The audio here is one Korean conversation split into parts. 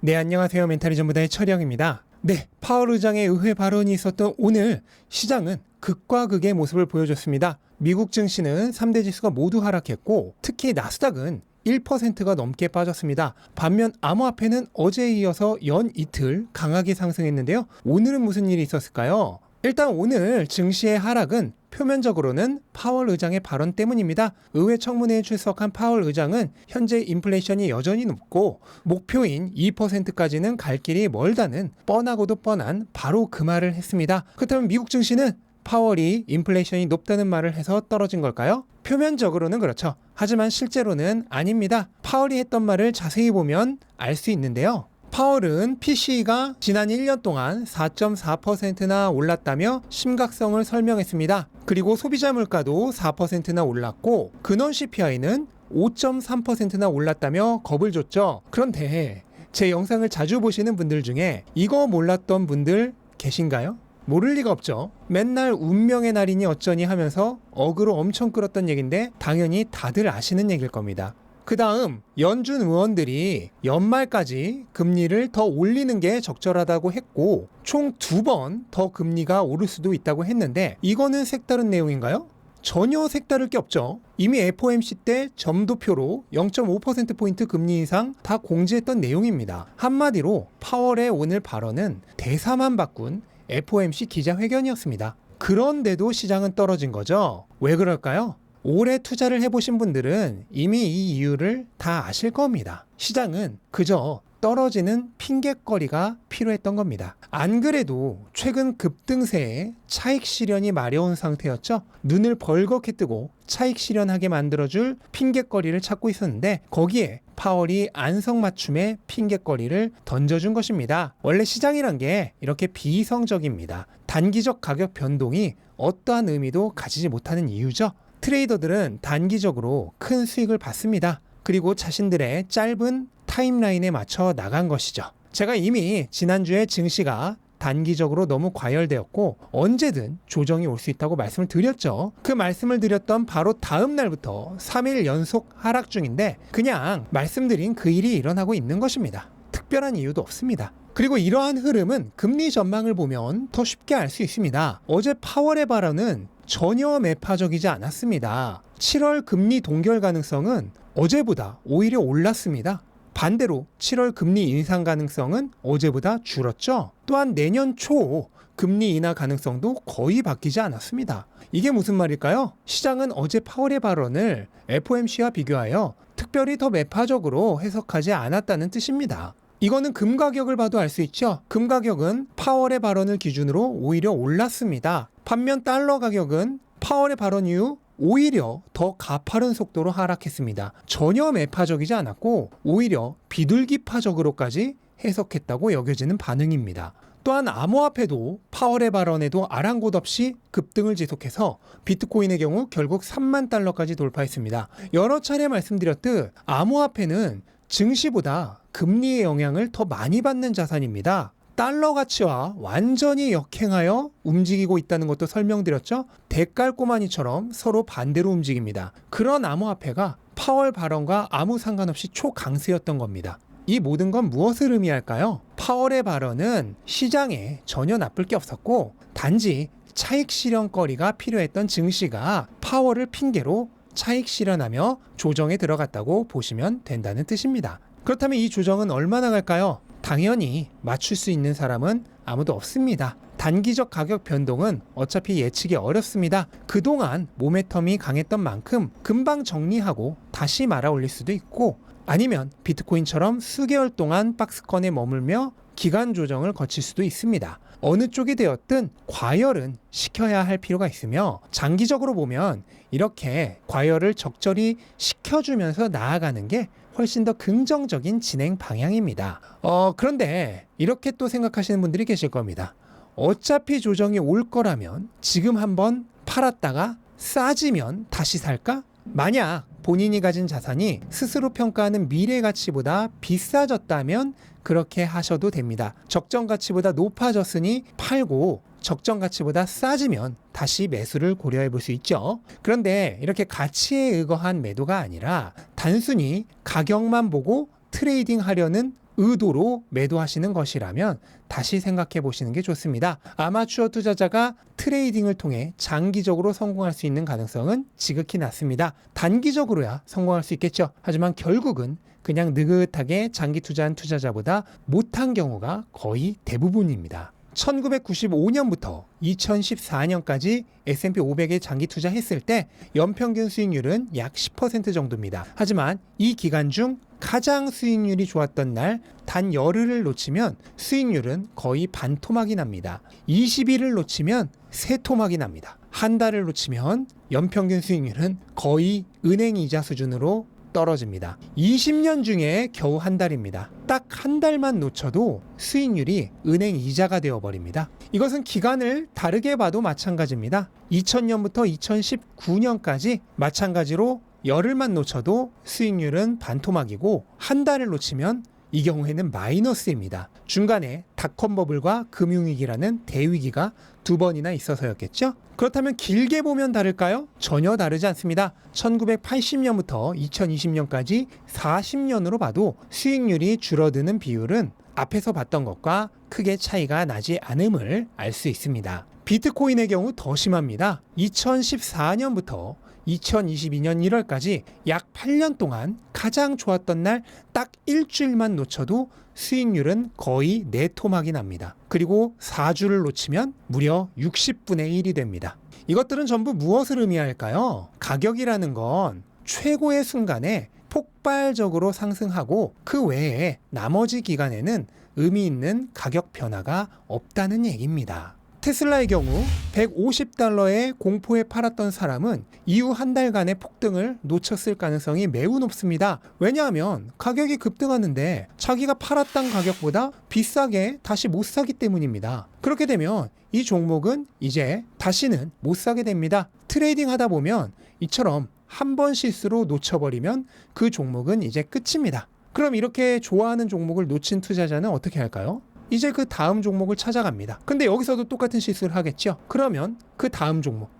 네, 안녕하세요. 멘탈이 전부다의 철영입니다. 네, 파월 의장의 의회 발언이 있었던 오늘 시장은 극과 극의 모습을 보여줬습니다. 미국 증시는 3대 지수가 모두 하락했고 특히 나스닥은 1%가 넘게 빠졌습니다. 반면 암호화폐는 어제에 이어서 연 이틀 강하게 상승했는데요. 오늘은 무슨 일이 있었을까요? 일단 오늘 증시의 하락은 표면적으로는 파월 의장의 발언 때문입니다. 의회 청문회에 출석한 파월 의장은 현재 인플레이션이 여전히 높고 목표인 2%까지는 갈 길이 멀다는 뻔하고도 뻔한 바로 그 말을 했습니다. 그렇다면 미국 증시는 파월이 인플레이션이 높다는 말을 해서 떨어진 걸까요? 표면적으로는 그렇죠. 하지만 실제로는 아닙니다. 파월이 했던 말을 자세히 보면 알 수 있는데요. 파월은 PCE가 지난 1년 동안 4.4%나 올랐다며 심각성을 설명했습니다. 그리고 소비자 물가도 4%나 올랐고 근원 CPI는 5.3%나 올랐다며 겁을 줬죠. 그런데 제 영상을 자주 보시는 분들 중에 이거 몰랐던 분들 계신가요? 모를 리가 없죠. 맨날 운명의 날이니 어쩌니 하면서 어그로 엄청 끌었던 얘기인데 당연히 다들 아시는 얘기일 겁니다. 그 다음 연준 의원들이 연말까지 금리를 더 올리는 게 적절하다고 했고 총 2번 더 금리가 오를 수도 있다고 했는데 이거는 색다른 내용인가요? 전혀 색다를 게 없죠. 이미 FOMC 때 점도표로 0.5%포인트 금리 인상 다 공지했던 내용입니다. 한마디로 파월의 오늘 발언은 대사만 바꾼 FOMC 기자회견이었습니다. 그런데도 시장은 떨어진 거죠. 왜 그럴까요? 올해 투자를 해보신 분들은 이미 이 이유를 다 아실 겁니다. 시장은 그저 떨어지는 핑곗거리가 필요했던 겁니다. 안 그래도 최근 급등세에 차익 실현이 마려운 상태였죠. 눈을 벌겋게 뜨고 차익 실현하게 만들어줄 핑곗거리를 찾고 있었는데 거기에 파월이 안성맞춤의 핑곗거리를 던져준 것입니다. 원래 시장이란 게 이렇게 비이성적입니다. 단기적 가격 변동이 어떠한 의미도 가지지 못하는 이유죠. 트레이더들은 단기적으로 큰 수익을 받습니다. 그리고 자신들의 짧은 타임라인에 맞춰 나간 것이죠. 제가 이미 지난주에 증시가 단기적으로 너무 과열되었고 언제든 조정이 올 수 있다고 말씀을 드렸죠. 그 말씀을 드렸던 바로 다음 날부터 3일 연속 하락 중인데 그냥 말씀드린 그 일이 일어나고 있는 것입니다. 특별한 이유도 없습니다. 그리고 이러한 흐름은 금리 전망을 보면 더 쉽게 알 수 있습니다. 어제 파월의 발언은 전혀 매파적이지 않았습니다. 7월 금리 동결 가능성은 어제보다 오히려 올랐습니다. 반대로 7월 금리 인상 가능성은 어제보다 줄었죠. 또한 내년 초 금리 인하 가능성도 거의 바뀌지 않았습니다. 이게 무슨 말일까요? 시장은 어제 파월의 발언을 FOMC와 비교하여 특별히 더 매파적으로 해석하지 않았다는 뜻입니다. 이거는 금 가격을 봐도 알 수 있죠. 금 가격은 파월의 발언을 기준으로 오히려 올랐습니다. 반면 달러 가격은 파월의 발언 이후 오히려 더 가파른 속도로 하락했습니다. 전혀 매파적이지 않았고 오히려 비둘기파적으로까지 해석했다고 여겨지는 반응입니다. 또한 암호화폐도 파월의 발언에도 아랑곳 없이 급등을 지속해서 비트코인의 경우 결국 3만 달러까지 돌파했습니다. 여러 차례 말씀드렸듯 암호화폐는 증시보다 금리의 영향을 더 많이 받는 자산입니다. 달러 가치와 완전히 역행하여 움직이고 있다는 것도 설명드렸죠. 대깔꼬마니처럼 서로 반대로 움직입니다. 그런 암호화폐가 파월 발언과 아무 상관없이 초강세였던 겁니다. 이 모든 건 무엇을 의미할까요? 파월의 발언은 시장에 전혀 나쁠 게 없었고 단지 차익 실현거리가 필요했던 증시가 파월을 핑계로 차익 실현하며 조정에 들어갔다고 보시면 된다는 뜻입니다. 그렇다면 이 조정은 얼마나 갈까요? 당연히 맞출 수 있는 사람은 아무도 없습니다. 단기적 가격 변동은 어차피 예측이 어렵습니다. 그동안 모멘텀이 강했던 만큼 금방 정리하고 다시 말아 올릴 수도 있고 아니면 비트코인처럼 수개월 동안 박스권에 머물며 기간 조정을 거칠 수도 있습니다. 어느 쪽이 되었든 과열은 시켜야 할 필요가 있으며 장기적으로 보면 이렇게 과열을 적절히 시켜주면서 나아가는 게 훨씬 더 긍정적인 진행 방향입니다. 그런데 이렇게 또 생각하시는 분들이 계실 겁니다. 어차피 조정이 올 거라면 지금 한번 팔았다가 싸지면 다시 살까? 만약 본인이 가진 자산이 스스로 평가하는 미래 가치보다 비싸졌다면 그렇게 하셔도 됩니다. 적정 가치보다 높아졌으니 팔고 적정 가치보다 싸지면 다시 매수를 고려해 볼 수 있죠. 그런데 이렇게 가치에 의거한 매도가 아니라 단순히 가격만 보고 트레이딩 하려는 의도로 매도하시는 것이라면 다시 생각해 보시는 게 좋습니다. 아마추어 투자자가 트레이딩을 통해 장기적으로 성공할 수 있는 가능성은 지극히 낮습니다. 단기적으로야 성공할 수 있겠죠. 하지만 결국은 그냥 느긋하게 장기 투자한 투자자보다 못한 경우가 거의 대부분입니다. 1995년부터 2014년까지 S&P 500에 장기 투자했을 때 연평균 수익률은 약 10% 정도입니다. 하지만 이 기간 중 가장 수익률이 좋았던 날 단 열흘을 놓치면 수익률은 거의 반토막이 납니다. 20일을 놓치면 세토막이 납니다. 한 달을 놓치면 연평균 수익률은 거의 은행 이자 수준으로 떨어집니다. 20년 중에 겨우 한 달입니다. 딱 한 달만 놓쳐도 수익률이 은행 이자가 되어버립니다. 이것은 기간을 다르게 봐도 마찬가지입니다. 2000년부터 2019년까지 마찬가지로 열흘만 놓쳐도 수익률은 반토막이고 한 달을 놓치면 이 경우에는 마이너스입니다. 중간에 닷컴 버블과 금융위기라는 대위기가 두 번이나 있어서였겠죠? 그렇다면 길게 보면 다를까요? 전혀 다르지 않습니다. 1980년부터 2020년까지 40년으로 봐도 수익률이 줄어드는 비율은 앞에서 봤던 것과 크게 차이가 나지 않음을 알 수 있습니다. 비트코인의 경우 더 심합니다. 2014년부터 2022년 1월까지 약 8년 동안 가장 좋았던 날 딱 일주일만 놓쳐도 수익률은 거의 네토막이 납니다. 그리고 4주를 놓치면 무려 60분의 1이 됩니다. 이것들은 전부 무엇을 의미할까요? 가격이라는 건 최고의 순간에 폭발적으로 상승하고 그 외에 나머지 기간에는 의미 있는 가격 변화가 없다는 얘기입니다. 테슬라의 경우 $150에 공포에 팔았던 사람은 이후 한 달간의 폭등을 놓쳤을 가능성이 매우 높습니다. 왜냐하면 가격이 급등하는데 자기가 팔았던 가격보다 비싸게 다시 못 사기 때문입니다. 그렇게 되면 이 종목은 이제 다시는 못 사게 됩니다. 트레이딩 하다 보면 이처럼 한 번 실수로 놓쳐버리면 그 종목은 이제 끝입니다. 그럼 이렇게 좋아하는 종목을 놓친 투자자는 어떻게 할까요? 이제 그 다음 종목을 찾아갑니다. 근데 여기서도 똑같은 실수를 하겠죠. 그러면 그 다음 종목,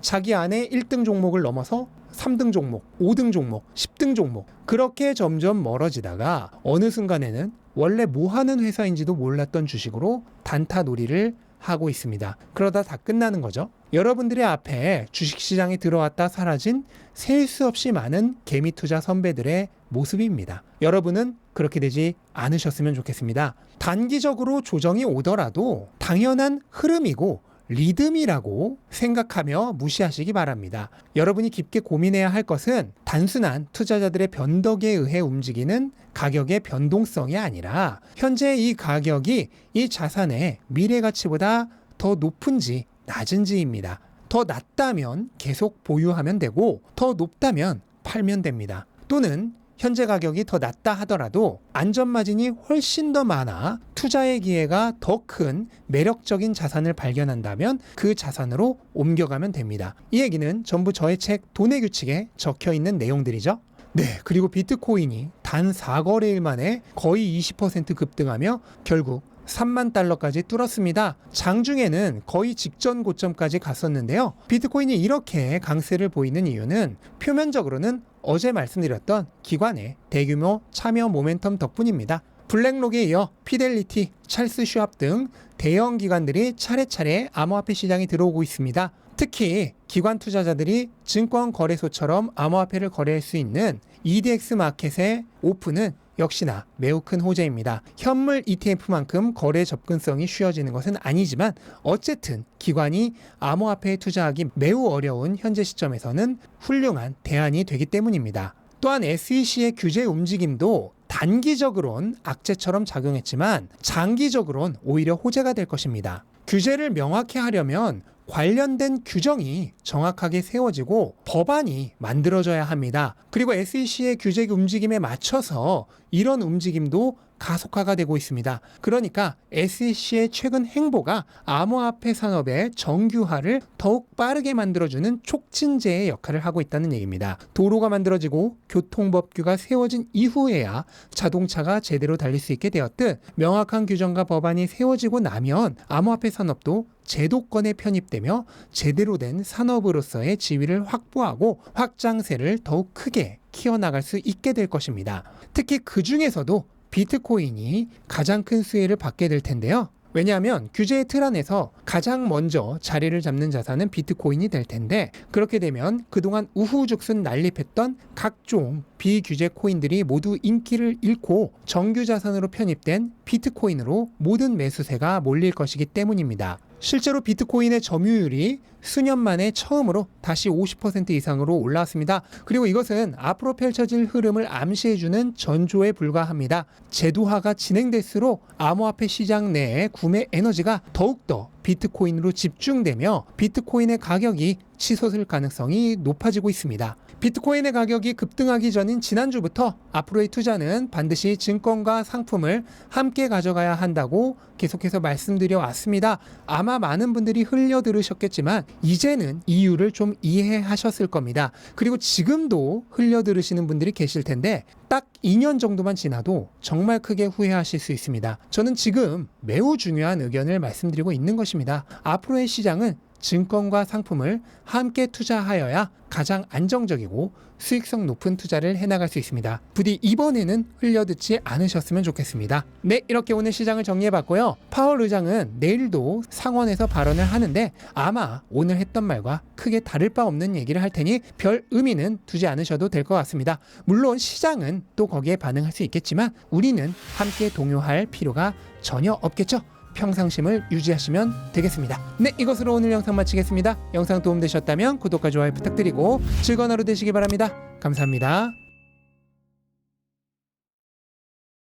자기 안에 1등 종목을 넘어서 3등 종목, 5등 종목, 10등 종목 그렇게 점점 멀어지다가 어느 순간에는 원래 뭐 하는 회사인지도 몰랐던 주식으로 단타 놀이를 하고 있습니다. 그러다 다 끝나는 거죠. 여러분들의 앞에 주식시장에 들어왔다 사라진 셀 수 없이 많은 개미 투자 선배들의 모습입니다. 여러분은 그렇게 되지 않으셨으면 좋겠습니다. 단기적으로 조정이 오더라도 당연한 흐름이고 리듬이라고 생각하며 무시하시기 바랍니다. 여러분이 깊게 고민해야 할 것은 단순한 투자자들의 변덕에 의해 움직이는 가격의 변동성이 아니라 현재 이 가격이 이 자산의 미래 가치보다 더 높은지 낮은지입니다. 더 낮다면 계속 보유하면 되고 더 높다면 팔면 됩니다. 또는 현재 가격이 더 낮다 하더라도 안전마진이 훨씬 더 많아 투자의 기회가 더 큰 매력적인 자산을 발견한다면 그 자산으로 옮겨가면 됩니다. 이 얘기는 전부 저의 책 돈의 규칙에 적혀 있는 내용들이죠. 네, 그리고 비트코인이 단 4거래일 만에 거의 20% 급등하며 결국 3만 달러까지 뚫었습니다. 장중에는 거의 직전 고점까지 갔었는데요. 비트코인이 이렇게 강세를 보이는 이유는 표면적으로는 어제 말씀드렸던 기관의 대규모 참여 모멘텀 덕분입니다. 블랙록에 이어 피델리티, 찰스 슈왑 등 대형 기관들이 차례차례 암호화폐 시장에 들어오고 있습니다. 특히 기관 투자자들이 증권거래소처럼 암호화폐를 거래할 수 있는 EDX 마켓의 오픈은 역시나 매우 큰 호재입니다. 현물 ETF만큼 거래 접근성이 쉬워지는 것은 아니지만 어쨌든 기관이 암호화폐에 투자하기 매우 어려운 현재 시점에서는 훌륭한 대안이 되기 때문입니다. 또한 SEC의 규제 움직임도 단기적으론 악재처럼 작용했지만 장기적으론 오히려 호재가 될 것입니다. 규제를 명확히 하려면 관련된 규정이 정확하게 세워지고 법안이 만들어져야 합니다. 그리고 SEC의 규제 움직임에 맞춰서 이런 움직임도 가속화가 되고 있습니다. 그러니까 SEC의 최근 행보가 암호화폐 산업의 정규화를 더욱 빠르게 만들어주는 촉진제의 역할을 하고 있다는 얘기입니다. 도로가 만들어지고 교통법규가 세워진 이후에야 자동차가 제대로 달릴 수 있게 되었듯 명확한 규정과 법안이 세워지고 나면 암호화폐 산업도 제도권에 편입되며 제대로 된 산업으로서의 지위를 확보하고 확장세를 더욱 크게 키워나갈 수 있게 될 것입니다. 특히 그 중에서도 비트코인이 가장 큰 수혜를 받게 될 텐데요. 왜냐하면 규제의 틀 안에서 가장 먼저 자리를 잡는 자산은 비트코인이 될 텐데, 그렇게 되면 그동안 우후죽순 난립했던 각종 비규제 코인들이 모두 인기를 잃고 정규 자산으로 편입된 비트코인으로 모든 매수세가 몰릴 것이기 때문입니다. 실제로 비트코인의 점유율이 수년 만에 처음으로 다시 50% 이상으로 올라왔습니다. 그리고 이것은 앞으로 펼쳐질 흐름을 암시해주는 전조에 불과합니다. 제도화가 진행될수록 암호화폐 시장 내의 구매 에너지가 더욱더 비트코인으로 집중되며 비트코인의 가격이 치솟을 가능성이 높아지고 있습니다. 비트코인의 가격이 급등하기 전인 지난주부터 앞으로의 투자는 반드시 증권과 상품을 함께 가져가야 한다고 계속해서 말씀드려 왔습니다. 아마 많은 분들이 흘려 들으셨겠지만 이제는 이유를 좀 이해하셨을 겁니다. 그리고 지금도 흘려 들으시는 분들이 계실 텐데 딱 2년 정도만 지나도 정말 크게 후회하실 수 있습니다. 저는 지금 매우 중요한 의견을 말씀드리고 있는 것입니다. 앞으로의 시장은 증권과 상품을 함께 투자하여야 가장 안정적이고 수익성 높은 투자를 해나갈 수 있습니다. 부디 이번에는 흘려듣지 않으셨으면 좋겠습니다. 네, 이렇게 오늘 시장을 정리해봤고요. 파월 의장은 내일도 상원에서 발언을 하는데 아마 오늘 했던 말과 크게 다를 바 없는 얘기를 할 테니 별 의미는 두지 않으셔도 될 것 같습니다. 물론 시장은 또 거기에 반응할 수 있겠지만 우리는 함께 동요할 필요가 전혀 없겠죠. 평상심을 유지하시면 되겠습니다. 네, 이것으로 오늘 영상 마치겠습니다. 영상 도움되셨다면 구독과 좋아요 부탁드리고 즐거운 하루 되시기 바랍니다. 감사합니다.